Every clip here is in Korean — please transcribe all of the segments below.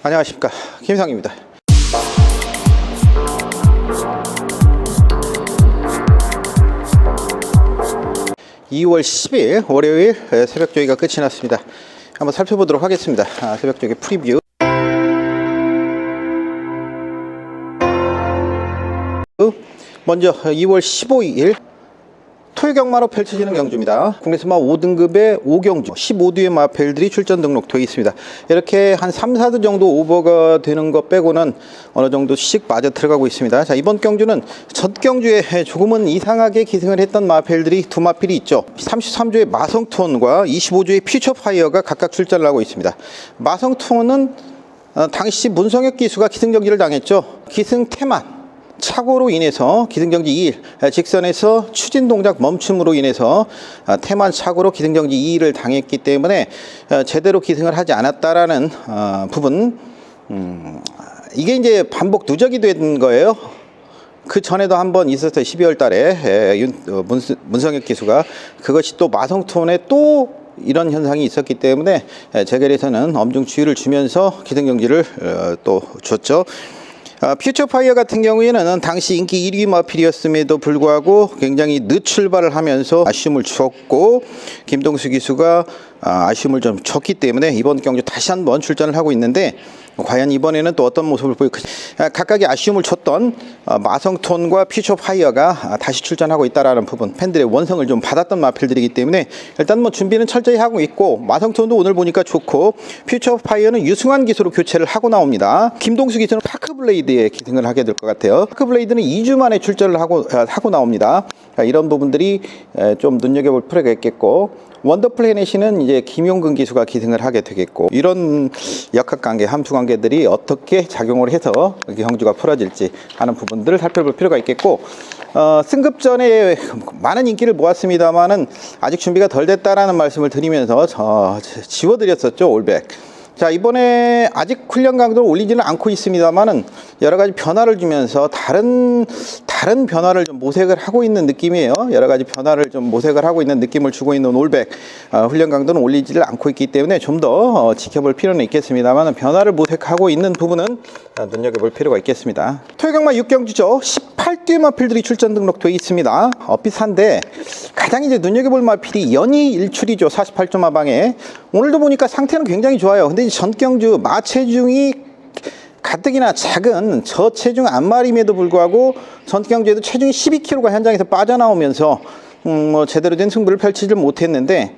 안녕하십니까, 김상입니다. (2월 10일) 월요일 새벽 조기가 끝이 났습니다. 한번 살펴보도록 하겠습니다. 새벽 조기 프리뷰. 먼저 2월 15일 토요경마로 펼쳐지는 경주입니다. 국내선마 5등급의 5경주 15두의 마펠들이 출전 등록되어 있습니다. 이렇게 한 3, 4두 정도 오버가 되는 것 빼고는 어느 정도씩 빠져 들어가고 있습니다. 자, 이번 경주는 첫 경주에 조금은 이상하게 기승을 했던 마펠들이 두 마필이 있죠. 33주의 마성톤과 25주의 퓨처파이어가 각각 출전을 하고 있습니다. 마성톤은 당시 문성혁 기수가 기승정지를 당했죠. 기승 태만 착오로 인해서 기승정지 2일, 직선에서 추진 동작 멈춤으로 인해서 태만 착오로 기승정지 2일을 당했기 때문에 제대로 기승을 하지 않았다라는 부분, 이게 이제 반복 누적이 된 거예요. 그 전에도 한번 있었어요. 12월 달에 문성혁 기수가. 그것이 또 마성톤에 또 이런 현상이 있었기 때문에 재결에서는 엄중 주의를 주면서 기승정지를 또 줬죠. 퓨처파이어 같은 경우에는 당시 인기 1위 마필이었음에도 불구하고 굉장히 늦 출발을 하면서 아쉬움을 줬고, 김동수 기수가 아쉬움을 좀 줬기 때문에 이번 경주 다시 한번 출전을 하고 있는데, 과연 이번에는 또 어떤 모습을 보일까. 각각의 아쉬움을 줬던 마성톤과 퓨처파이어가 다시 출전하고 있다라는 부분, 팬들의 원성을 좀 받았던 마필들이기 때문에 일단 뭐 준비는 철저히 하고 있고, 마성톤도 오늘 보니까 좋고, 퓨처파이어는 유승환 기수로 교체를 하고 나옵니다. 김동수 기수는 파크블레이드에 기승을 하게 될 것 같아요. 파크블레이드는 2주 만에 출전을 하고 나옵니다. 이런 부분들이 좀 눈여겨볼 필요가 있겠고, 원더플래닛은 이제 김용근 기수가 기승을 하게 되겠고, 이런 역학관계, 함수관계들이 어떻게 작용을 해서 경주가 풀어질지 하는 부분들을 살펴볼 필요가 있겠고, 승급전에 많은 인기를 모았습니다만은 아직 준비가 덜 됐다라는 말씀을 드리면서 지워드렸었죠, 올백. 자, 이번에 아직 훈련 강도를 올리지는 않고 있습니다만은 여러 가지 변화를 주면서 다른 변화를 좀 모색을 하고 있는 느낌이에요. 여러 가지 변화를 좀 모색을 하고 있는 느낌을 주고 있는 올백. 훈련 강도는 올리지를 않고 있기 때문에 좀 더 지켜볼 필요는 있겠습니다만, 변화를 모색하고 있는 부분은 눈여겨볼 필요가 있겠습니다. 토요경마 6경주죠. 18대 마필들이 출전 등록되어 있습니다. 비슷한데 가장 이제 눈여겨볼 마필이 연이 일출이죠. 48조 마방에. 오늘도 보니까 상태는 굉장히 좋아요. 근데 전경주 마체중이 가뜩이나 작은 저체중 안마림에도 불구하고 전경주에도 체중이 12kg가 현장에서 빠져나오면서 제대로 된 승부를 펼치지 못했는데,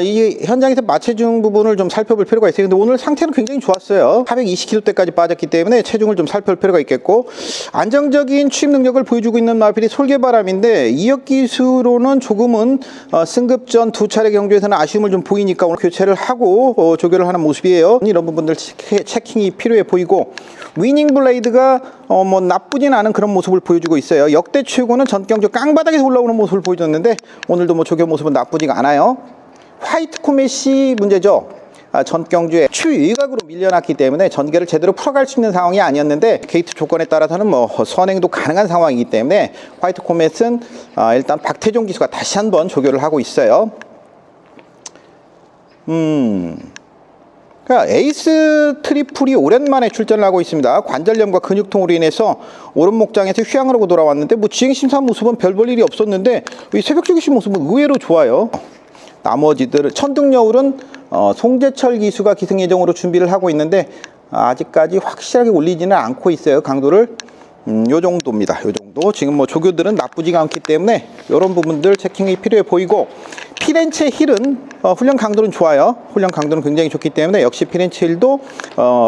이 현장에서 마체중 부분을 좀 살펴볼 필요가 있어요. 근데 오늘 상태는 굉장히 좋았어요. 420kg대까지 빠졌기 때문에 체중을 좀 살펴볼 필요가 있겠고, 안정적인 취임 능력을 보여주고 있는 마필이 솔개바람인데, 이혁 기수로는 조금은 승급 전 두 차례 경주에서는 아쉬움을 좀 보이니까 오늘 교체를 하고 조교를 하는 모습이에요. 이런 부분들 체킹이 필요해 보이고, 위닝 블레이드가 뭐 나쁘진 않은 그런 모습을 보여주고 있어요. 역대 최고는 전경주 깡바닥에서 올라오는 모습을 보여줬는데, 오늘도 뭐 조교 모습은 나쁘지가 않아요. 화이트 코멧이 문제죠. 전 경주에 추위각으로 밀려났기 때문에 전개를 제대로 풀어갈 수 있는 상황이 아니었는데, 게이트 조건에 따라서는 뭐 선행도 가능한 상황이기 때문에 화이트 코멧은 일단 박태종 기수가 다시 한번 조교를 하고 있어요. 에이스 트리플이 오랜만에 출전을 하고 있습니다. 관절염과 근육통으로 인해서 오른목장에서 휴양을 하고 돌아왔는데, 뭐 주행심사 모습은 별 볼 일이 없었는데 이 새벽조기시 모습은 의외로 좋아요. 나머지들 천둥여울은 송재철 기수가 기승 예정으로 준비를 하고 있는데, 아직까지 확실하게 올리지는 않고 있어요. 강도를 요 정도입니다. 요 정도. 지금 뭐 조교들은 나쁘지가 않기 때문에 이런 부분들 체킹이 필요해 보이고, 피렌체 힐은 훈련 강도는 좋아요. 훈련 강도는 굉장히 좋기 때문에 역시 피렌체 힐도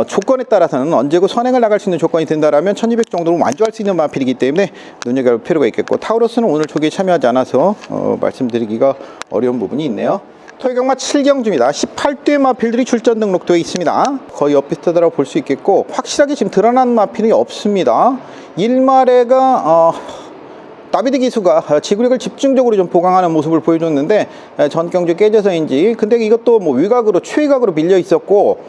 조건에 따라서는 언제고 선행을 나갈 수 있는 조건이 된다라면 1200 정도로 완주할 수 있는 마필이기 때문에 눈여겨볼 필요가 있겠고, 타우러스는 오늘 조기에 참여하지 않아서 말씀드리기가 어려운 부분이 있네요. 토요경마 7경주입니다. 18대 마필들이 출전 등록되어 있습니다. 거의 엇비슷하다고 볼 수 있겠고, 확실하게 지금 드러난 마필이 없습니다. 1마레가 다비드 기수가 지구력을 집중적으로 좀 보강하는 모습을 보여줬는데, 전경주 깨져서인지. 근데 이것도 뭐 위각으로 최위각으로 밀려 있었고,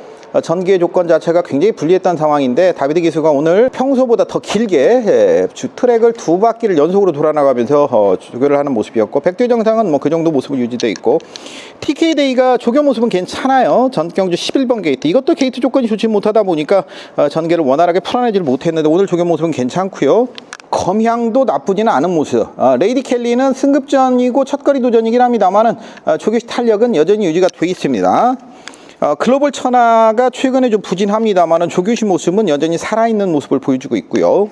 전개 조건 자체가 굉장히 불리했던 상황인데 다비드 기수가 오늘 평소보다 더 길게 트랙을 2바퀴를 연속으로 돌아나가면서 조교를 하는 모습이었고, 백두의 정상은 뭐 그 정도 모습을 유지되어 있고, TK데이가 조교 모습은 괜찮아요. 전경주 11번 게이트, 이것도 게이트 조건이 좋지 못하다 보니까 전개를 원활하게 풀어내지를 못했는데 오늘 조교 모습은 괜찮고요. 검향도 나쁘지는 않은 모습. 레이디 켈리는 승급전이고 첫거리 도전이긴 합니다만은 조교 탄력은 여전히 유지가 되어 있습니다. 글로벌 천하가 최근에 좀 부진합니다만은 조교시 모습은 여전히 살아있는 모습을 보여주고 있고요.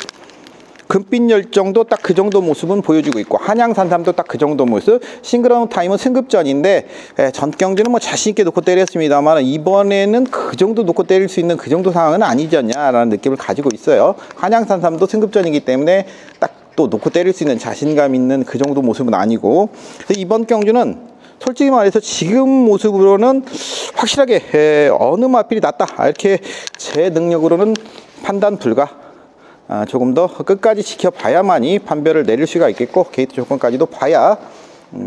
금빛 열정도 딱 그 정도 모습은 보여주고 있고, 한양산삼도 딱 그 정도 모습. 싱글라운 타임은 승급전인데 전경주는 뭐 자신있게 놓고 때렸습니다만 이번에는 그 정도 놓고 때릴 수 있는 그 정도 상황은 아니지 않냐라는 느낌을 가지고 있어요. 한양산삼도 승급전이기 때문에 딱 또 놓고 때릴 수 있는 자신감 있는 그 정도 모습은 아니고, 이번 경주는 솔직히 말해서 지금 모습으로는 확실하게 어느 마필이 낫다 이렇게 제 능력으로는 판단 불가. 조금 더 끝까지 지켜봐야만이 판별을 내릴 수가 있겠고, 게이트 조건까지도 봐야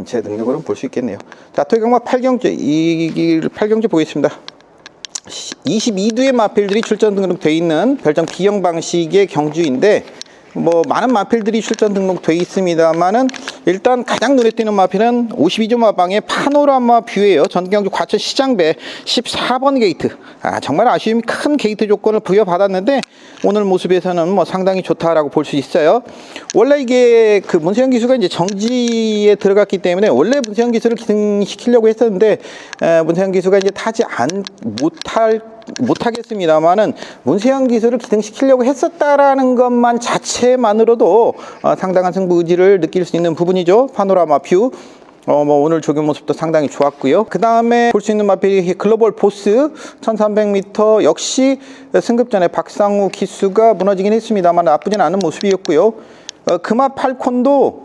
제 능력으로는 볼 수 있겠네요. 자, 토요경마 8경주, 이 8경주 보겠습니다. 22두의 마필들이 출전 등록되어 있는 별장 B형 방식의 경주인데, 뭐 많은 마필들이 출전 등록되어 있습니다만은 일단 가장 눈에 띄는 마필은 52조 마방의 파노라마 뷰예요. 전경주 과천 시장배 14번 게이트. 정말 아쉬움이 큰 게이트 조건을 부여받았는데 오늘 모습에서는 뭐 상당히 좋다라고 볼 수 있어요. 원래 이게 그 문세영 기수가 이제 정지에 들어갔기 때문에 원래 문세영 기수를 기승시키려고 했었는데 문세영 기수가 이제 타지 못하겠습니다만은 문세영 기수를 기승시키려고 했었다라는 것만 자체만으로도 상당한 승부 의지를 느낄 수 있는 부분이죠. 파노라마 뷰. 뭐 오늘 조교 모습도 상당히 좋았고요. 그 다음에 볼 수 있는 마필이 글로벌 보스 1300m 역시 승급전에 박상우 기수가 무너지긴 했습니다만 나쁘진 않은 모습이었고요. 금화 팔콘도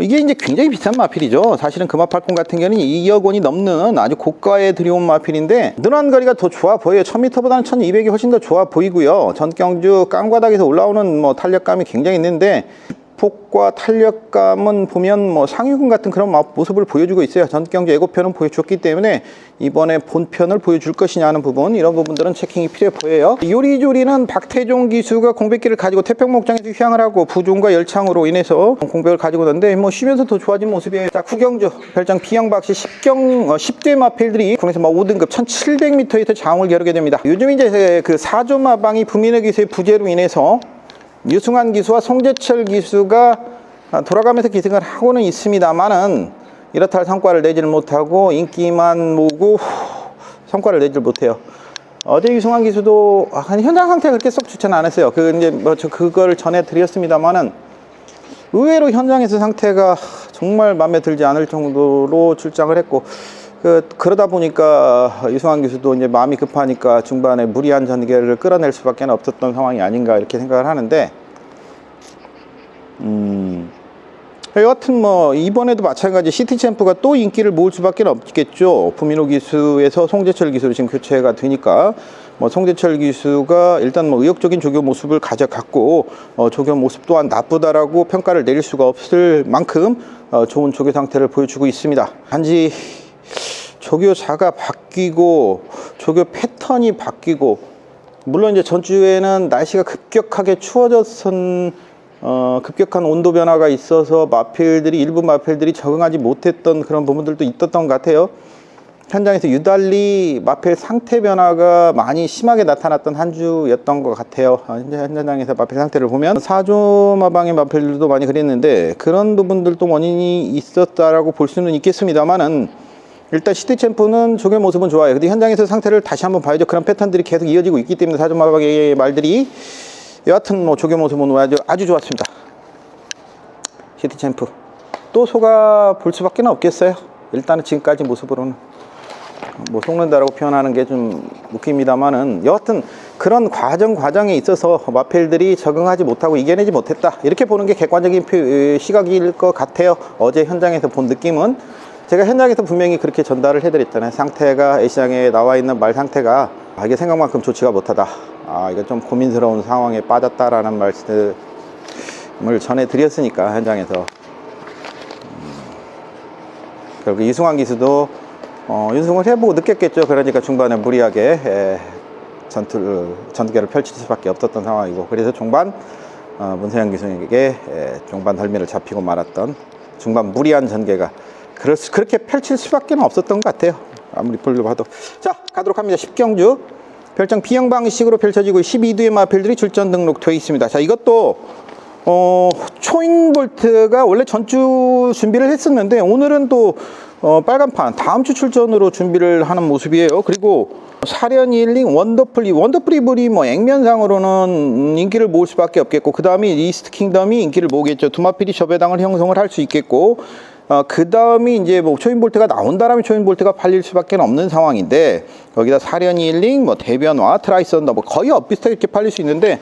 이게 이제 굉장히 비싼 마필이죠. 사실은 금화팔콘 같은 경우는 2억 원이 넘는 아주 고가에 들여온 마필인데 늘어난 거리가 더 좋아 보여요. 1000m보다는 1200이 훨씬 더 좋아 보이고요. 전경주 깡바닥에서 올라오는 뭐 탄력감이 굉장히 있는데 폭과 탄력감은 보면 뭐 상위군 같은 그런 모습을 보여주고 있어요. 전경주 예고편은 보여줬기 때문에 이번에 본편을 보여줄 것이냐 하는 부분, 이런 부분들은 체킹이 필요해 보여요. 요리조리는 박태종 기수가 공백기를 가지고 태평목장에서 휴양을 하고 부종과 열창으로 인해서 공백을 가지고 있는데 뭐 쉬면서 더 좋아진 모습이에요. 자, 후경주 별장 B형박씨 10대 마필들이 국내에서 5등급 1700m에서 장을 겨루게 됩니다. 요즘 이제 그 4조 마방이 부민의 기수의 부재로 인해서 유승환 기수와 송재철 기수가 돌아가면서 기승을 하고는 있습니다만은 이렇다 할 성과를 내지를 못하고 인기만 모으고 성과를 내지를 못해요. 어제 유승환 기수도 현장 상태가 그렇게 썩 좋지는 않았어요. 이제 뭐 그걸 전해드렸습니다만은 의외로 현장에서 상태가 정말 마음에 들지 않을 정도로 출장을 했고, 그러다 보니까 유승환 기수도 이제 마음이 급하니까 중반에 무리한 전개를 끌어낼 수밖에 없었던 상황이 아닌가 이렇게 생각을 하는데, 여하튼 뭐 이번에도 마찬가지 시티챔프가 또 인기를 모을 수밖에 없겠죠. 부민호 기수에서 송재철 기수로 지금 교체가 되니까 뭐 송재철 기수가 일단 뭐 의욕적인 조교 모습을 가져갔고 조교 모습 또한 나쁘다라고 평가를 내릴 수가 없을 만큼 좋은 조교 상태를 보여주고 있습니다. 단지 조교자가 바뀌고 조교 패턴이 바뀌고, 물론 이제 전주에는 날씨가 급격하게 추워졌던 급격한 온도 변화가 있어서 일부 마필들이 적응하지 못했던 그런 부분들도 있었던 것 같아요. 현장에서 유달리 마필 상태 변화가 많이 심하게 나타났던 한 주였던 것 같아요. 현장에서 마필 상태를 보면 4조 마방의 마필들도 많이 그랬는데 그런 부분들도 원인이 있었다라고 볼 수는 있겠습니다만은, 일단 시티챔프는 조교 모습은 좋아요. 근데 현장에서 상태를 다시 한번 봐야죠. 그런 패턴들이 계속 이어지고 있기 때문에 4조 마방의 말들이, 여하튼 뭐 조교 모습은 아주 좋았습니다. 시티챔프 또 속아 볼 수밖에 없겠어요. 일단은 지금까지 모습으로는 뭐 속는다라고 표현하는 게 좀 웃깁니다만은, 여하튼 그런 과정에 있어서 마필들이 적응하지 못하고 이겨내지 못했다, 이렇게 보는 게 객관적인 시각일 것 같아요. 어제 현장에서 본 느낌은 제가 현장에서 분명히 그렇게 전달을 해드렸잖아요. 상태가, A시장에 나와 있는 말 상태가 이게 생각만큼 좋지가 못하다, 이거 좀 고민스러운 상황에 빠졌다라는 말씀을 전해드렸으니까 현장에서 결국 이승환 기수도 윤승을 해보고 느꼈겠죠. 그러니까 중반에 무리하게 전개를 펼칠 수밖에 없었던 상황이고, 그래서 종반 문세영 기수에게 종반 덜미를 잡히고 말았던 중반 무리한 전개가 그렇게 펼칠 수밖에 없었던 것 같아요. 아무리 볼로 봐도. 자, 가도록 합니다. 10경주 별장 B형 방식으로 펼쳐지고 12두의 마필들이 출전 등록되어 있습니다. 자, 이것도 초인볼트가 원래 전주 준비를 했었는데 오늘은 또 빨간판 다음 주 출전으로 준비를 하는 모습이에요. 그리고 사련 힐링 원더풀이블이 뭐 액면상으로는 인기를 모을 수밖에 없겠고, 그 다음에 이스트 킹덤이 인기를 모으겠죠. 두마필이 저배당을 형성을 할 수 있겠고, 그 다음이 이제 뭐 초인볼트가 나온다라면 초인볼트가 팔릴 수밖에 없는 상황인데, 거기다 사련 힐링, 뭐 대변화, 트라이선더 뭐 거의 엇비슷하게 이렇게 팔릴 수 있는데,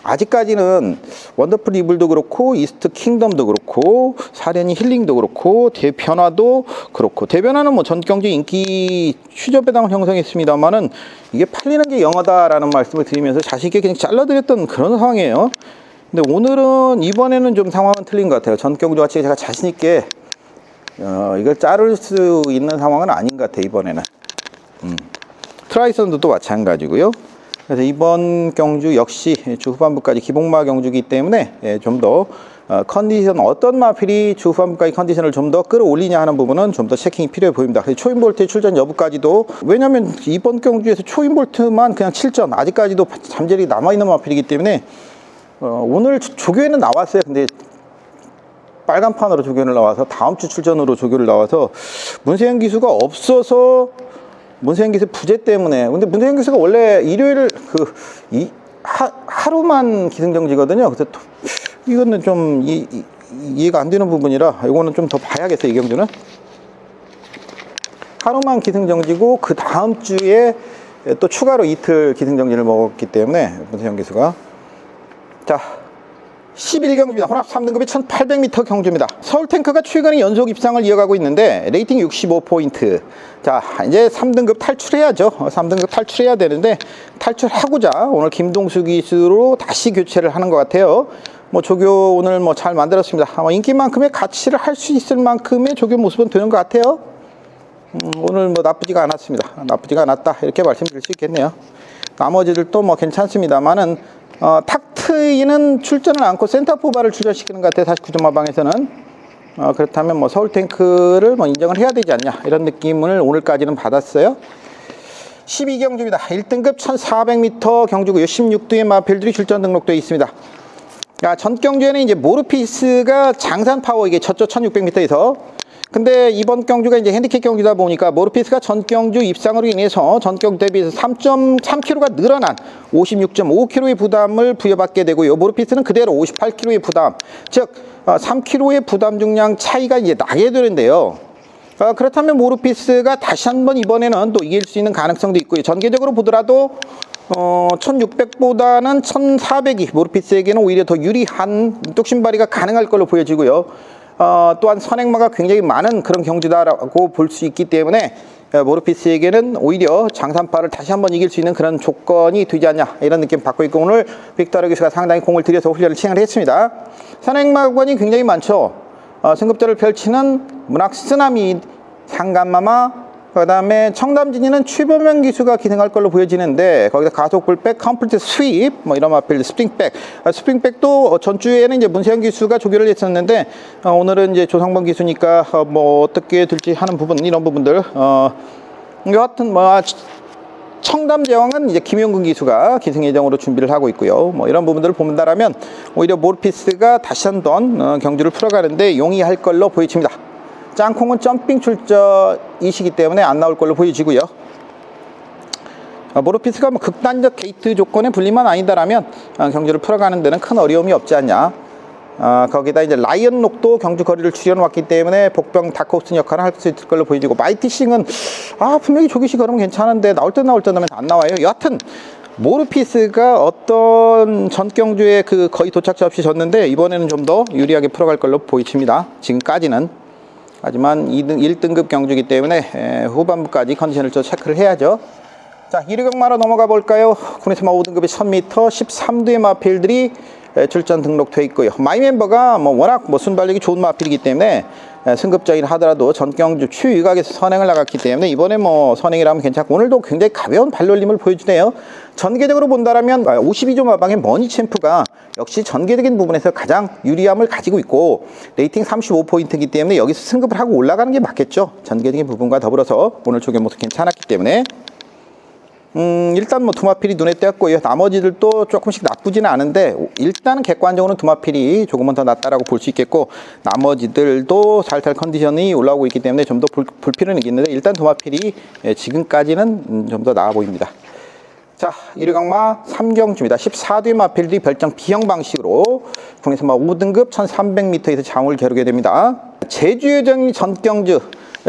아직까지는 원더풀 이블도 그렇고 이스트 킹덤도 그렇고 사련이 힐링도 그렇고 대변화도 그렇고, 대변화는 뭐 전 경주 인기 추저배당을 형성했습니다만은 이게 팔리는 게 영어다라는 말씀을 드리면서 자신있게 그냥 잘라드렸던 그런 상황이에요. 근데 오늘은 이번에는 좀 상황은 틀린 것 같아요. 전 경주 같이 제가 자신있게 이걸 자를 수 있는 상황은 아닌 것 같아요, 이번에는. 트라이선도 마찬가지고요. 그래서 이번 경주 역시 주 후반부까지 기복마 경주이기 때문에 좀 더 컨디션, 어떤 마필이 주 후반부까지 컨디션을 좀 더 끌어올리냐 하는 부분은 좀 더 체킹이 필요해 보입니다. 초인볼트의 출전 여부까지도, 왜냐하면 이번 경주에서 초인볼트만 그냥 7전, 아직까지도 잠재력이 남아있는 마필이기 때문에 오늘 조교에는 나왔어요. 근데 빨간판으로 조교를 나와서 다음 주 출전으로 조교를 나와서 문세영 기수가 없어서, 문세영 기수 부재 때문에. 근데 문세영 기수가 원래 일요일 하루만 기승정지거든요. 그래서 이거는 좀 이해가 안 되는 부분이라 이거는 좀 더 봐야겠어요. 이 경주는 하루만 기승정지고 그 다음 주에 또 추가로 이틀 기승정지를 먹었기 때문에 문세영 기수가. 자, 11경주입니다. 혼합 3등급의 1800m 경주입니다. 서울탱크가 최근에 연속 입상을 이어가고 있는데 레이팅 65포인트. 자, 이제 3등급 탈출해야죠. 3등급 탈출해야 되는데, 탈출하고자 오늘 김동수 기수로 다시 교체를 하는 것 같아요. 뭐 조교 오늘 뭐 잘 만들었습니다. 인기만큼의 가치를 할 수 있을 만큼의 조교 모습은 되는 것 같아요. 오늘 뭐 나쁘지가 않았습니다. 나쁘지가 않았다, 이렇게 말씀드릴 수 있겠네요. 나머지들도 뭐 괜찮습니다만은 탁트이는 출전을 않고 센터포바를 출전시키는 것 같아요. 49점마방에서는. 그렇다면 뭐 서울탱크를 뭐 인정을 해야 되지 않냐, 이런 느낌을 오늘까지는 받았어요. 12경주입니다. 1등급 1400m 경주고요. 16두의 마필들이 출전 등록되어 있습니다. 전 경주에는 이제 모르피스가 장산 파워, 이게 졌죠. 1600m에서. 근데 이번 경주가 이제 핸디캡 경주다 보니까 모르피스가 전 경주 입상으로 인해서 전 경주 대비해서 3.3kg가 늘어난 56.5kg의 부담을 부여받게 되고요. 모르피스는 그대로 58kg의 부담, 즉 3kg의 부담 중량 차이가 이제 나게 되는데요. 그렇다면 모르피스가 다시 한번 이번에는 또 이길 수 있는 가능성도 있고요. 전개적으로 보더라도 1600보다는 1400이 모르피스에게는 오히려 더 유리한 뚝심발이가 가능할 걸로 보여지고요. 또한 선행마가 굉장히 많은 그런 경주다라고 볼 수 있기 때문에 모르피스에게는 오히려 장산파를 다시 한번 이길 수 있는 그런 조건이 되지 않냐, 이런 느낌 받고 있고, 오늘 빅터르 기수가 상당히 공을 들여서 훈련을 진행을 했습니다. 선행마관이 굉장히 많죠. 승급전을 펼치는 문학 쓰나미, 상간마마, 그 다음에 청담진이는 최범현 기수가 기승할 걸로 보여지는데, 거기다 가속 불백, 컴플리트 스윕, 뭐 이런 마필, 스프링백. 스프링백도 전주에는 이제 문세영 기수가 조교를 했었는데, 오늘은 이제 조성범 기수니까 뭐 어떻게 될지 하는 부분, 이런 부분들. 여하튼 뭐 청담제왕은 이제 김용근 기수가 기승 예정으로 준비를 하고 있고요. 뭐 이런 부분들을 본다라면 오히려 모르피스가 다시 한번 경주를 풀어가는데 용이할 걸로 보여집니다. 짱콩은 점핑 출전이시기 때문에 안 나올 걸로 보여지고요. 모르피스가 뭐 극단적 게이트 조건의 분리만 아니다라면 경주를 풀어가는 데는 큰 어려움이 없지 않냐. 거기다 이제 라이언록도 경주 거리를 줄여놓았기 때문에 복병 다크호스 역할을 할 수 있을 걸로 보여지고, 마이티싱은 분명히 조기시 걸으면 괜찮은데 나올 때 하면 안 나와요. 여하튼 모르피스가 어떤 전 경주에 그 거의 도착자 없이 졌는데 이번에는 좀 더 유리하게 풀어갈 걸로 보이십니다. 지금까지는. 하지만 1등급 경주이기 때문에 후반부까지 컨디션을 좀 체크를 해야죠. 자, 1위경마로 넘어가 볼까요? 국내세마 5등급의 1000m 13두의 마필들이 출전 등록돼 있고요. 마이 멤버가 뭐 워낙 순발력이 좋은 마필이기 때문에 승급전이라 하더라도 전경주 추위각에서 선행을 나갔기 때문에 이번에 뭐 선행이라면 괜찮고 오늘도 굉장히 가벼운 발놀림을 보여주네요. 전개적으로 본다라면 52조 마방의 머니챔프가 역시 전개적인 부분에서 가장 유리함을 가지고 있고 레이팅 35포인트이기 때문에 여기서 승급을 하고 올라가는 게 맞겠죠. 전개적인 부분과 더불어서 오늘 조개 모습 괜찮았기 때문에 일단 뭐 두마필이 눈에 띄었고요. 나머지들도 조금씩 나쁘지는 않은데 일단은 객관적으로 두마필이 조금은 더 낫다라고 볼 수 있겠고 나머지들도 살살 컨디션이 올라오고 있기 때문에 좀 더 불필요는 있겠는데 일단 두마필이 지금까지는 좀 더 나아 보입니다. 자, 1위 강마 3경주입니다. 14뒤 마필들이 별정 B형 방식으로 국내선마 5등급 1300m에서 장을 겨루게 됩니다. 제주요정이 전경주.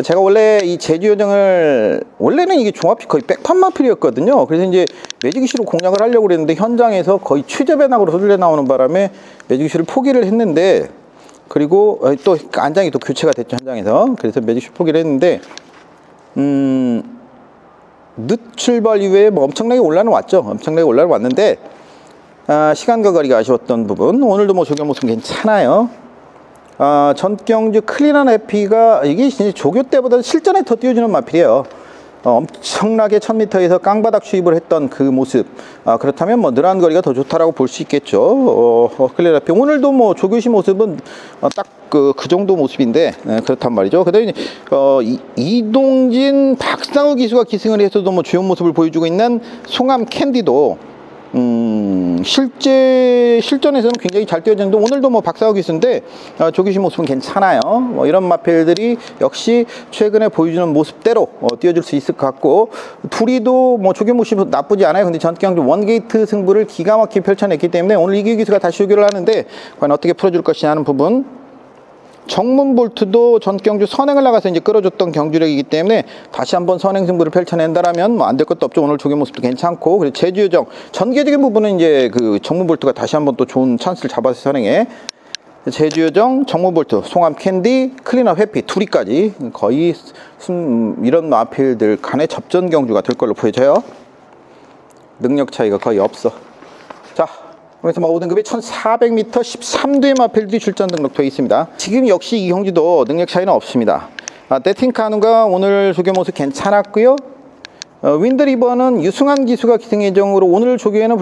제가 원래 이 제주요정을 원래는 이게 종합이 거의 백판 마필이었거든요. 그래서 이제 매직이슈로 공략을 하려고 그랬는데 현장에서 거의 최저배낙으로 소질내 나오는 바람에 매직이슈를 포기를 했는데 그리고 또 안장이 또 교체가 됐죠 현장에서. 그래서 매직이슈 포기를 했는데 늦 출발 이후에 뭐 엄청나게 올라는 왔죠. 엄청나게 올라는 왔는데 시간과 거리가 아쉬웠던 부분. 오늘도 뭐 조교 모습 괜찮아요. 전경주 클린한 해피가 이게 진짜 조교 때보다 실전에 더 띄워주는 마필이에요. 엄청나게 1000m에서 깡바닥 추입을 했던 그 모습. 그렇다면 뭐 늘어난 거리가 더 좋다라고 볼 수 있겠죠. 클린한 해피 오늘도 뭐 조교시 모습은 딱 그 정도 모습인데 그렇단 말이죠. 그다음에 이동진 박상우 기수가 기승을 해서도 뭐 주요 모습을 보여주고 있는 송암 캔디도 실전에서는 굉장히 잘 뛰어졌는데 오늘도 뭐 박상우 기수인데 조교시 모습은 괜찮아요. 뭐 이런 마필들이 역시 최근에 보여주는 모습대로 뛰어줄 수 있을 것 같고 둘이도 뭐 조교 모습 나쁘지 않아요. 근데 전경주 원게이트 승부를 기가 막히게 펼쳐냈기 때문에 오늘 이규 기수가 다시 조교를 하는데 과연 어떻게 풀어줄 것이냐 하는 부분. 정문볼트도 전경주 선행을 나가서 이제 끌어줬던 경주력이기 때문에 다시 한번 선행 승부를 펼쳐낸다라면 뭐 안 될 것도 없죠. 오늘 조교 모습도 괜찮고 그리고 제주요정 전개적인 부분은 이제 그 정문볼트가 다시 한번 또 좋은 찬스를 잡아서 선행해 제주요정, 정문볼트, 송암 캔디, 클린업 해피 둘이까지 거의 이런 마필들 간의 접전 경주가 될 걸로 보여져요. 능력 차이가 거의 없어. 자. 그래서 5등급이 1400m 13두의 마필들이 출전 등록되어 있습니다. 지금 역시 이 경주도 능력 차이는 없습니다. 데틴카누가 오늘 조교 모습 괜찮았고요. 윈드리버는 유승환 기수가 기승 예정으로 오늘 조교에는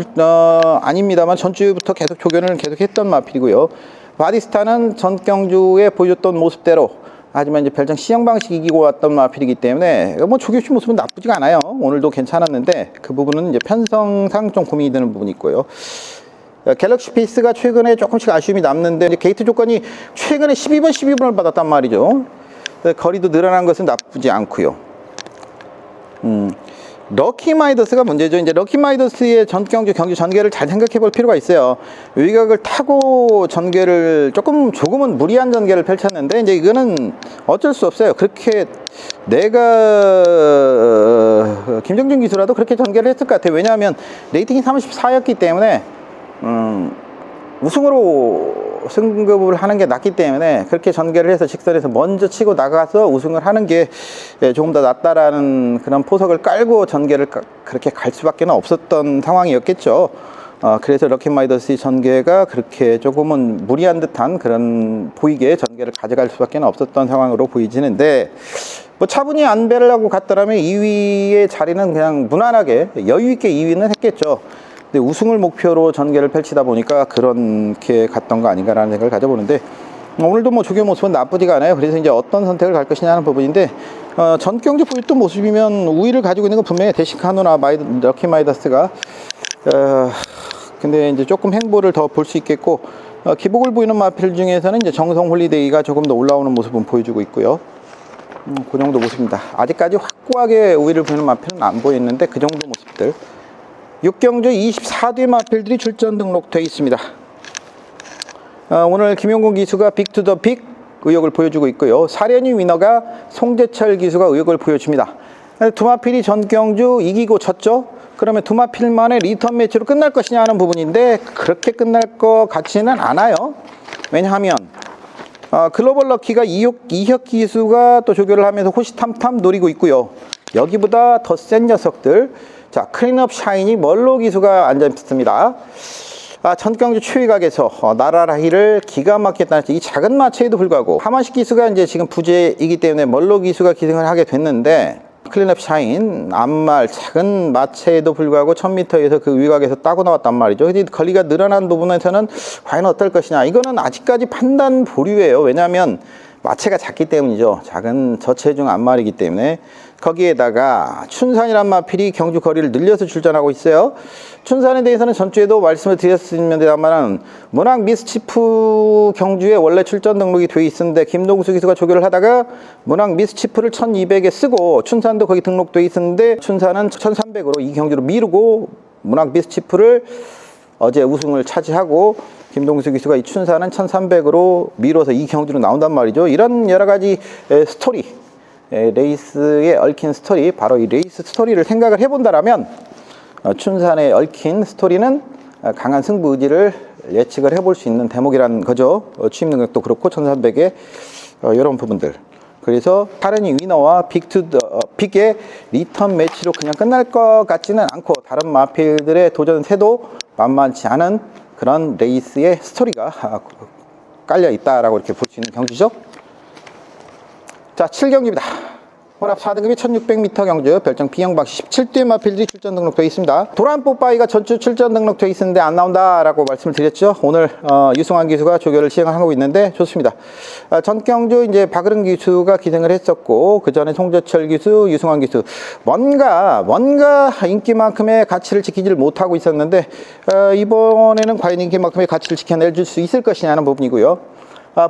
아닙니다만 전주부터 계속 조교를 계속했던 마필이고요. 바디스타는 전경주에 보여줬던 모습대로 하지만 이제 별정 C형 방식 이기고 왔던 마필이기 때문에 뭐 조교시 모습은 나쁘지가 않아요. 오늘도 괜찮았는데 그 부분은 이제 편성상 좀 고민이 되는 부분이 있고요. 갤럭시 피스가 최근에 조금씩 아쉬움이 남는데 이제 게이트 조건이 최근에 12번을 받았단 말이죠. 거리도 늘어난 것은 나쁘지 않고요. 럭키마이더스가 문제죠. 이제 럭키마이더스의 전경주 경주 전개를 잘 생각해 볼 필요가 있어요. 외곽을 타고 전개를 조금은 무리한 전개를 펼쳤는데 이제 이거는 어쩔 수 없어요. 그렇게 내가 김정준 기수라도 그렇게 전개를 했을 것 같아요. 왜냐하면 레이팅이 34였기 때문에 우승으로 승급을 하는 게 낫기 때문에 그렇게 전개를 해서 직선에서 먼저 치고 나가서 우승을 하는 게 조금 더 낫다라는 그런 포석을 깔고 전개를 그렇게 갈 수밖에 없었던 상황이었겠죠. 그래서 럭키마이더스의 전개가 그렇게 조금은 무리한 듯한 그런 보이게 전개를 가져갈 수밖에 없었던 상황으로 보이지는데 뭐 차분히 안배를 하고 갔더라면 2위의 자리는 그냥 무난하게 여유 있게 2위는 했겠죠. 근데 우승을 목표로 전개를 펼치다 보니까 그렇게 갔던 거 아닌가라는 생각을 가져보는데 오늘도 뭐 조교 모습은 나쁘지가 않아요. 그래서 이제 어떤 선택을 갈 것이냐 하는 부분인데 전경주 보였던 모습이면 우위를 가지고 있는 건 분명히 데시카누나 럭키마이더스가 근데 이제 조금 행보를 더 볼 수 있겠고 기복을 보이는 마필 중에서는 이제 정성 홀리데이가 조금 더 올라오는 모습은 보여주고 있고요. 그 정도 모습입니다. 아직까지 확고하게 우위를 보이는 마필은 안 보였는데 그 정도 모습들. 6경주 24뒤 마필들이 출전 등록되어 있습니다. 오늘 김용곤 기수가 빅투더빅 의욕을 보여주고 있고요. 사련이 위너가 송재철 기수가 의욕을 보여줍니다. 두 마필이 전경주 이기고 쳤죠. 그러면 두 마필만의 리턴 매치로 끝날 것이냐 하는 부분인데 그렇게 끝날 것 같지는 않아요. 왜냐하면 글로벌 럭키가 이혁 기수가 또 조교를 하면서 호시탐탐 노리고 있고요. 여기보다 더 센 녀석들 자, 클린업 샤이니 멀로 기수가 앉아 있습니다. 전경주 추위각에서 나라라히를 기가 막히게 따냈죠. 이 작은 마체에도 불구하고 하만식 기수가 이제 지금 부재이기 때문에 멀로 기수가 기승을 하게 됐는데, 클린업 샤인 앞말 작은 마체에도 불구하고 1000m에서 그 위각에서 따고 나왔단 말이죠. 근데 거리가 늘어난 부분에서는 과연 어떨 것이냐, 이거는 아직까지 판단 보류예요. 왜냐하면 마체가 작기 때문이죠. 작은 저체중 앞말이기 때문에. 거기에다가 춘산이란 마필이 경주 거리를 늘려서 출전하고 있어요. 춘산에 대해서는 전주에도 말씀을 드렸습니다만 문학 미스치프 경주에 원래 출전 등록이 돼 있었는데 김동수 기수가 조교를 하다가 문학 미스치프를 1200에 쓰고 춘산도 거기 등록돼 있었는데 춘산은 1300으로 이 경주로 미루고 문학 미스치프를 어제 우승을 차지하고 김동수 기수가 이 춘산은 1300으로 미뤄서 이 경주로 나온단 말이죠. 이런 여러 가지 스토리, 레이스에 얽힌 스토리, 바로 이 레이스 스토리를 생각을 해본다라면 춘산에 얽힌 스토리는 강한 승부 의지를 예측을 해볼 수 있는 대목이라는 거죠. 취임 능력도 그렇고 1300의 이런 부분들. 그래서 타르니 위너와 빅의 리턴 매치로 그냥 끝날 것 같지는 않고 다른 마필들의 도전 세도 만만치 않은 그런 레이스의 스토리가 깔려 있다라고 이렇게 볼 수 있는 경주죠. 자, 7경기입니다. 혼합 4등급이 1600m 경주, 별정 B형방식 17대 마필들이 출전 등록되어 있습니다. 도란 뽀빠이가 전주 출전 등록되어 있었는데 안 나온다라고 말씀을 드렸죠. 오늘 유승환 기수가 조교를 시행하고 있는데 좋습니다. 전경주 이제 박으른 기수가 기승을 했었고 그 전에 송재철 기수, 유승환 기수 뭔가 인기만큼의 가치를 지키지를 못하고 있었는데 이번에는 과연 인기만큼의 가치를 지켜낼 수 있을 것이냐는 부분이고요.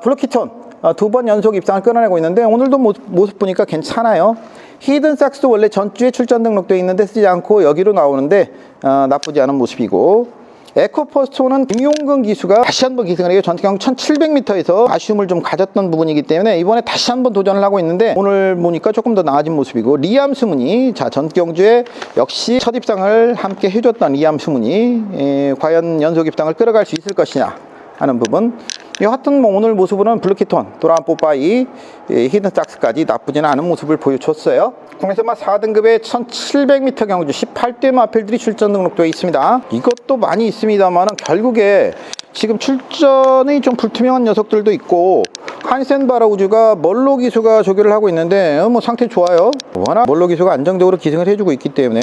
블루키톤 2번 연속 입상을 끌어내고 있는데 오늘도 모습 보니까 괜찮아요. 히든 삭스도 원래 전주에 출전 등록되어 있는데 쓰지 않고 여기로 나오는데 나쁘지 않은 모습이고, 에코퍼스토는 김용근 기수가 다시 한번 기승을 해요. 전경 1700m에서 아쉬움을 좀 가졌던 부분이기 때문에 이번에 다시 한번 도전을 하고 있는데 오늘 보니까 조금 더 나아진 모습이고, 리암 스문이 전경주에 역시 첫 입상을 함께 해줬던 리암 스문이 과연 연속 입상을 끌어갈 수 있을 것이냐 하는 부분. 하여튼 뭐 오늘 모습으로는 블루키톤, 도란 뽀빠이, 히든삭스까지 나쁘지는 않은 모습을 보여줬어요. 국내선마 4등급의 1700m 경주 18대 마필들이 출전 등록되어 있습니다. 이것도 많이 있습니다만 결국에 지금 출전이 좀 불투명한 녀석들도 있고, 한센 바라우즈가 멀로 기수가 조교를 하고 있는데 뭐 상태 좋아요. 워낙 멀로 기수가 안정적으로 기승을 해주고 있기 때문에.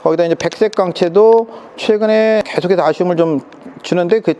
거기다 이제 백색 강체도 최근에 계속해서 아쉬움을 좀 주는데 그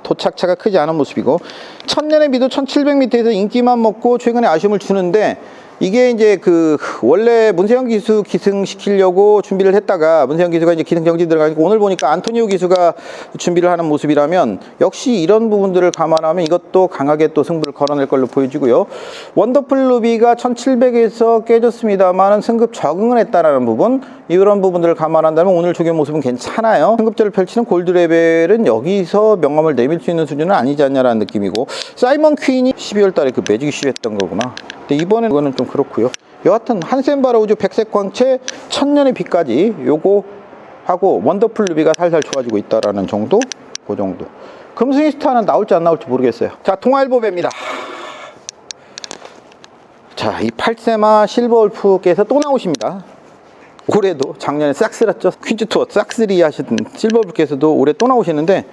도착차가 크지 않은 모습이고, 천년의 미도 1700m에서 인기만 먹고 최근에 아쉬움을 주는데, 이게 이제 그 원래 문세영 기수 기승시키려고 준비를 했다가 문세영 기수가 이제 기승 정지 들어가니까 오늘 보니까 안토니오 기수가 준비를 하는 모습이라면 역시 이런 부분들을 감안하면 이것도 강하게 또 승부를 걸어낼 걸로 보여지고요. 원더풀 루비가 1700에서 깨졌습니다만은 승급 적응을 했다라는 부분, 이런 부분들을 감안한다면 오늘 조교 모습은 괜찮아요. 승급전을 펼치는 골드 레벨은 여기서 명함을 내밀 수 있는 수준은 아니지 않냐라는 느낌이고, 사이먼 퀸이 12월 달에 그 매직 이슈 했던 거구나. 근데 이번에는 그거는 좀 그렇고요. 여하튼 한센 바라우즈 백색 광채 천년의 빛까지 요거 하고 원더풀 루비가 살살 좋아지고 있다라는 정도, 그 정도. 금승희 스타는 나올지 안 나올지 모르겠어요. 자, 동아일보배입니다. 자, 이 8세마 실버울프께서 또 나오십니다. 올해도 작년에 싹쓸었죠. 퀸즈 투어 싹쓸이 하시던 실버울프께서도 올해 또 나오시는데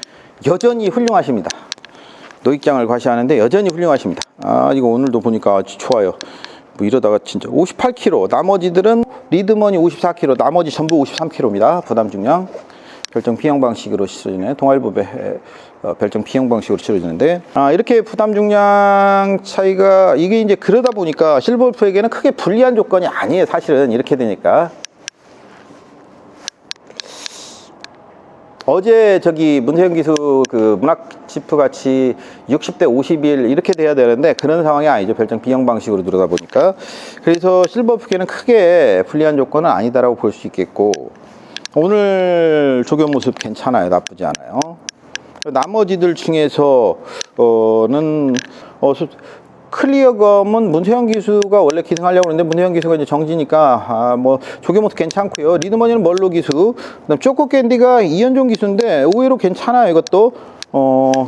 여전히 훌륭하십니다. 노익장을 과시하는데 여전히 훌륭하십니다. 이거 오늘도 보니까 아주 좋아요. 뭐 이러다가 진짜 58kg, 나머지들은 리드머니 54kg, 나머지 전부 53kg입니다. 부담 중량. 별정 B형 방식으로 치러지네. 동아일보배 별정 B형 방식으로 치러지는데, 이렇게 부담 중량 차이가, 이게 이제 그러다 보니까 실버울프에게는 크게 불리한 조건이 아니에요. 사실은 이렇게 되니까. 어제 저기 문세영 기수 그 문학 치프 같이 60대 51 이렇게 돼야 되는데 그런 상황이 아니죠. 별정 B형 방식으로 들어다 보니까. 그래서 실버프계는 크게 불리한 조건은 아니다라고 볼 수 있겠고, 오늘 조교 모습 괜찮아요. 나쁘지 않아요. 나머지들 중에서는 클리어검은 문세영 기수가 원래 기승하려고 했는데 문세영 기수가 이제 정지니까 뭐 조교 모습 괜찮고요. 리드머니는 멀로 기수, 그다음 쪼꼬캔디가 이현종 기수인데 의외로 괜찮아요. 이것도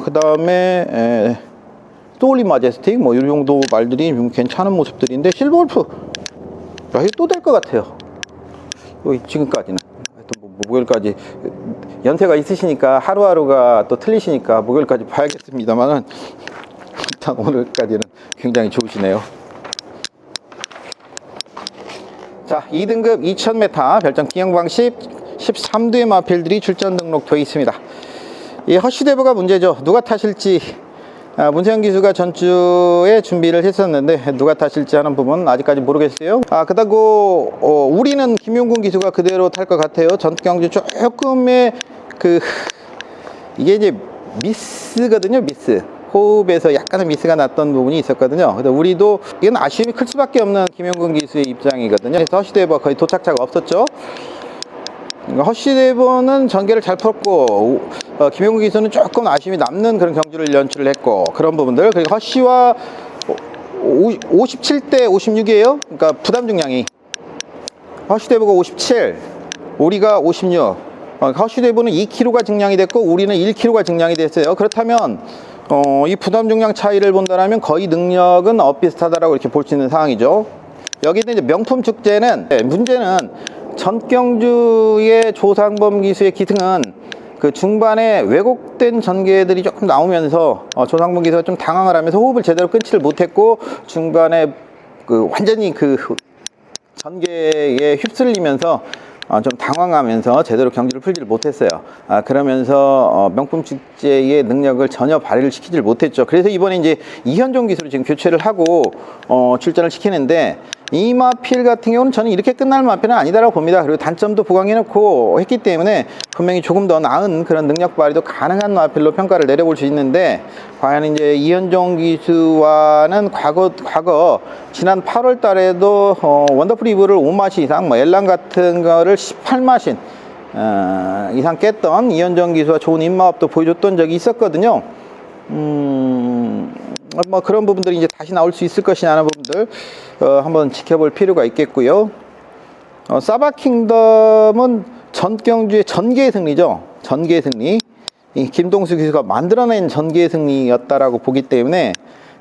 그 다음에 또올린 마제스틱 뭐 이 정도 말들이 좀 괜찮은 모습들인데, 실버울프 또 될 것 같아요. 지금까지는 목요일까지 연세가 있으시니까 하루하루가 또 틀리시니까 목요일까지 봐야겠습니다만은 일단 오늘까지는 굉장히 좋으시네요. 자, 2등급 2000m 별장 기형방식 13두의 마필들이 출전 등록되어 있습니다. 이 허쉬대버가 문제죠. 누가 타실지 문세영 기수가 전주에 준비를 했었는데 누가 타실지 하는 부분 아직까지 모르겠어요. 그다고 우리는 김용군 기수가 그대로 탈 것 같아요. 전경주 조금의 이게 이제 미스거든요. 미스. 호흡에서 약간의 미스가 났던 부분이 있었거든요. 그래서 우리도 이건 아쉬움이 클 수밖에 없는 김용군 기수의 입장이거든요. 그래서 허쉬대버 거의 도착자가 없었죠. 허쉬대버는 전개를 잘 풀었고 김용군 기수는 조금 아쉬움이 남는 그런 경주를 연출을 했고 그런 부분들. 그리고 허쉬와 57대 56이에요. 그러니까 부담 중량이 허쉬대버가 57, 우리가 56. 허쉬대버는 2kg가 증량이 됐고 우리는 1kg가 증량이 됐어요. 그렇다면 이 부담 중량 차이를 본다면 거의 능력은 엇비슷하다라고 이렇게 볼 수 있는 상황이죠. 여기는 이제 명품 축제는 문제는 전경주의 조상범 기수의 기승은 그 중반에 왜곡된 전개들이 조금 나오면서 조상범 기수가 좀 당황을 하면서 호흡을 제대로 끊지를 못했고 중반에 완전히 전개에 휩쓸리면서 좀 당황하면서 제대로 경기를 풀지를 못했어요. 그러면서 명품 축제의 능력을 전혀 발휘를 시키질 못했죠. 그래서 이번에 이제 이현종 기수로 지금 교체를 하고 출전을 시키는데 이 마필 같은 경우는 저는 이렇게 끝날 마필은 아니다라고 봅니다. 그리고 단점도 보강해 놓고 했기 때문에 분명히 조금 더 나은 그런 능력 발휘도 가능한 마필로 평가를 내려볼 수 있는데 과연 이제 이현종 기수와는 과거 지난 8월 달에도 원더풀 이브를 5마신 이상 엘란 같은 거를 18마신 이상 깼던 이현종 기수와 좋은 입마업도 보여줬던 적이 있었거든요. 뭐 그런 부분들이 이제 다시 나올 수 있을 것이냐는 부분들 한번 지켜볼 필요가 있겠고요. 사바킹덤은 전경주의 전개의 승리죠. 전개의 승리. 이 김동수 기수가 만들어낸 전개의 승리였다라고 보기 때문에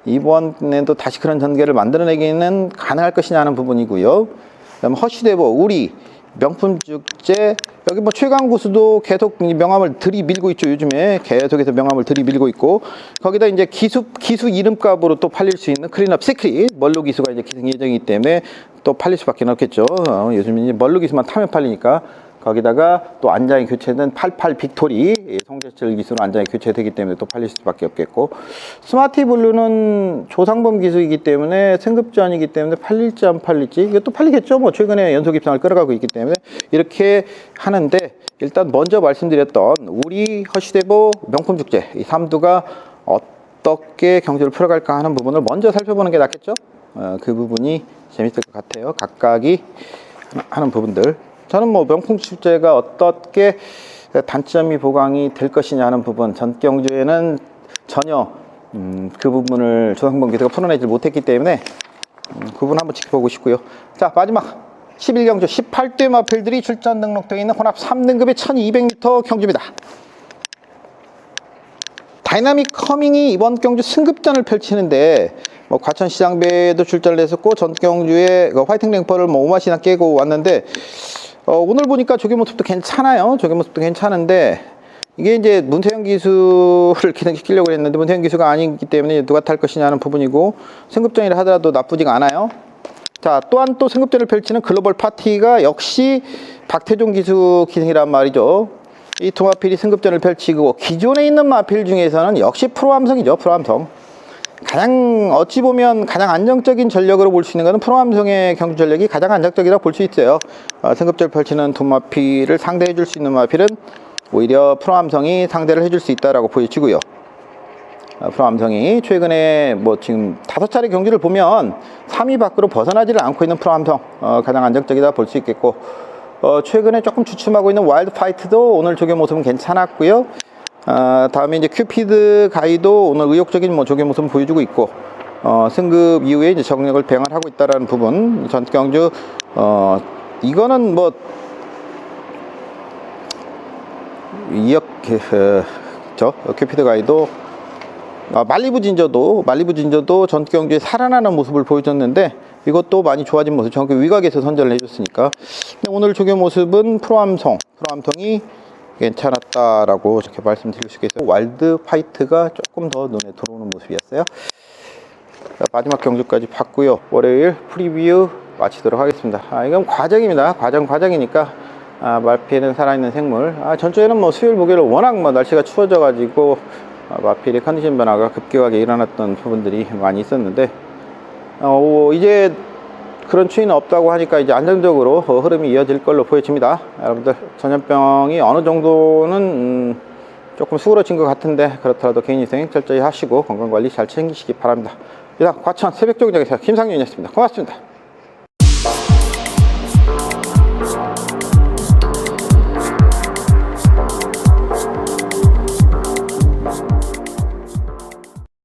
이번에도 다시 그런 전개를 만들어내기는 가능할 것이냐는 부분이고요. 그다음 허쉬대버 우리 명품 축제 여기 뭐 최강 구수도 계속 명함을 들이밀고 있죠. 요즘에 계속해서 명함을 들이밀고 있고 거기다 이제 기수 이름값으로 또 팔릴 수 있는 클린업 시크릿 멀로 기수가 이제 기승 예정이기 때문에 또 팔릴 수밖에 없겠죠. 요즘 이제 멀로 기수만 타면 팔리니까 거기다가 또 안장이 교체된 88 빅토리 성제철 기수로 안장이 교체되기 때문에 또 팔릴 수밖에 없겠고 스마티 블루는 조상범 기수이기 때문에 승급전이기 때문에 팔릴지 안 팔릴지 이것도 팔리겠죠. 뭐 최근에 연속 입상을 끌어가고 있기 때문에 이렇게 하는데 일단 먼저 말씀드렸던 우리 허쉬대버 명품 축제 이 3두가 어떻게 경주를 풀어갈까 하는 부분을 먼저 살펴보는 게 낫겠죠. 그 부분이 재밌을 것 같아요. 각각이 하는 부분들. 저는 뭐 명품 축제가 어떻게 단점이 보강이 될 것이냐 하는 부분 전경주에는 전혀 그 부분을 조상범 기수가 풀어내지 못했기 때문에 그 부분 한번 지켜보고 싶고요. 자 마지막 11경주 18대 마필들이 출전 등록되어 있는 혼합 3등급의 1200m 경주입니다. 다이나믹 커밍이 이번 경주 승급전을 펼치는데 뭐 과천시장배에도 출전을 했었고 전경주에 화이팅 랭퍼를 뭐 5마시나 깨고 왔는데 오늘 보니까 조개 모습도 괜찮아요. 조개 모습도 괜찮은데 이게 이제 문세영 기수를 기능시키려고 했는데 문세영 기수가 아니기 때문에 누가 탈 것이냐 하는 부분이고 승급전이라 하더라도 나쁘지가 않아요. 자, 또한 또 승급전을 펼치는 글로벌 파티가 역시 박태종 기수 기승이란 말이죠. 이 두 마필이 승급전을 펼치고 기존에 있는 마필 중에서는 역시 프로암성이죠. 프로암성. 가장 어찌 보면 가장 안정적인 전력으로 볼 수 있는 것은 프로암성의 경주 전력이 가장 안정적이라고 볼 수 있어요. 승급전을 펼치는 두 마필을 상대해 줄 수 있는 마필은 오히려 프로암성이 상대를 해줄 수 있다라고 보여지고요. 프로암성이 최근에 뭐 지금 5차례 경주를 보면 3위 밖으로 벗어나지를 않고 있는 프로암성 가장 안정적이다 볼 수 있겠고 최근에 조금 주춤하고 있는 와일드 파이트도 오늘 조개 모습은 괜찮았고요. 다음에 이제 큐피드 가이도 오늘 의욕적인 뭐 조개 모습을 보여주고 있고 승급 이후에 이제 정력을 배양을 하고 있다라는 부분 전경주 이거는 뭐 큐피드 가이도 말리부 진저도 전경주에 살아나는 모습을 보여줬는데 이것도 많이 좋아진 모습. 전격 위각에서 선전을 해줬으니까. 근데 오늘 조개 모습은 프로암성 프로암통이 괜찮았다라고 이렇게 말씀드릴 수 있겠어요. 와일드 화이트가 조금 더 눈에 들어오는 모습이었어요. 자, 마지막 경주까지 봤고요. 월요일 프리뷰 마치도록 하겠습니다. 이건 과정입니다. 과정이니까 마필은 살아있는 생물. 전주에는 뭐 수요일 목요일 워낙 날씨가 추워져 가지고 마필의 컨디션 변화가 급격하게 일어났던 부분들이 많이 있었는데 이제 그런 추위는 없다고 하니까 이제 안정적으로 흐름이 이어질 걸로 보여집니다. 여러분들 전염병이 어느 정도는 조금 수그러진 것 같은데 그렇더라도 개인위생 철저히 하시고 건강관리 잘 챙기시기 바랍니다. 이상 과천 새벽정장에서 김상윤이었습니다. 고맙습니다.